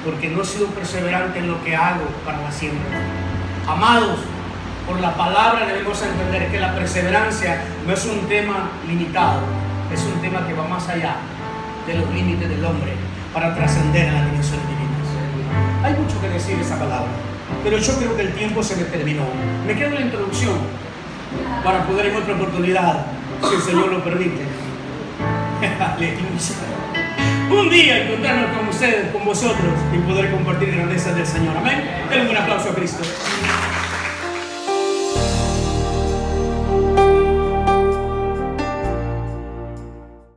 porque no he sido perseverante en lo que hago para la siembra. Amados, por la palabra debemos entender que la perseverancia no es un tema limitado, es un tema que va más allá de los límites del hombre para trascender en las dimensiones divinas. Hay mucho que decir esa palabra, pero yo creo que el tiempo se me terminó. Me queda una introducción para poder en otra oportunidad, si el Señor lo permite. Aleluya. Un día encontrarnos con ustedes, con vosotros y poder compartir grandezas del Señor. Amén. Denle un aplauso a Cristo.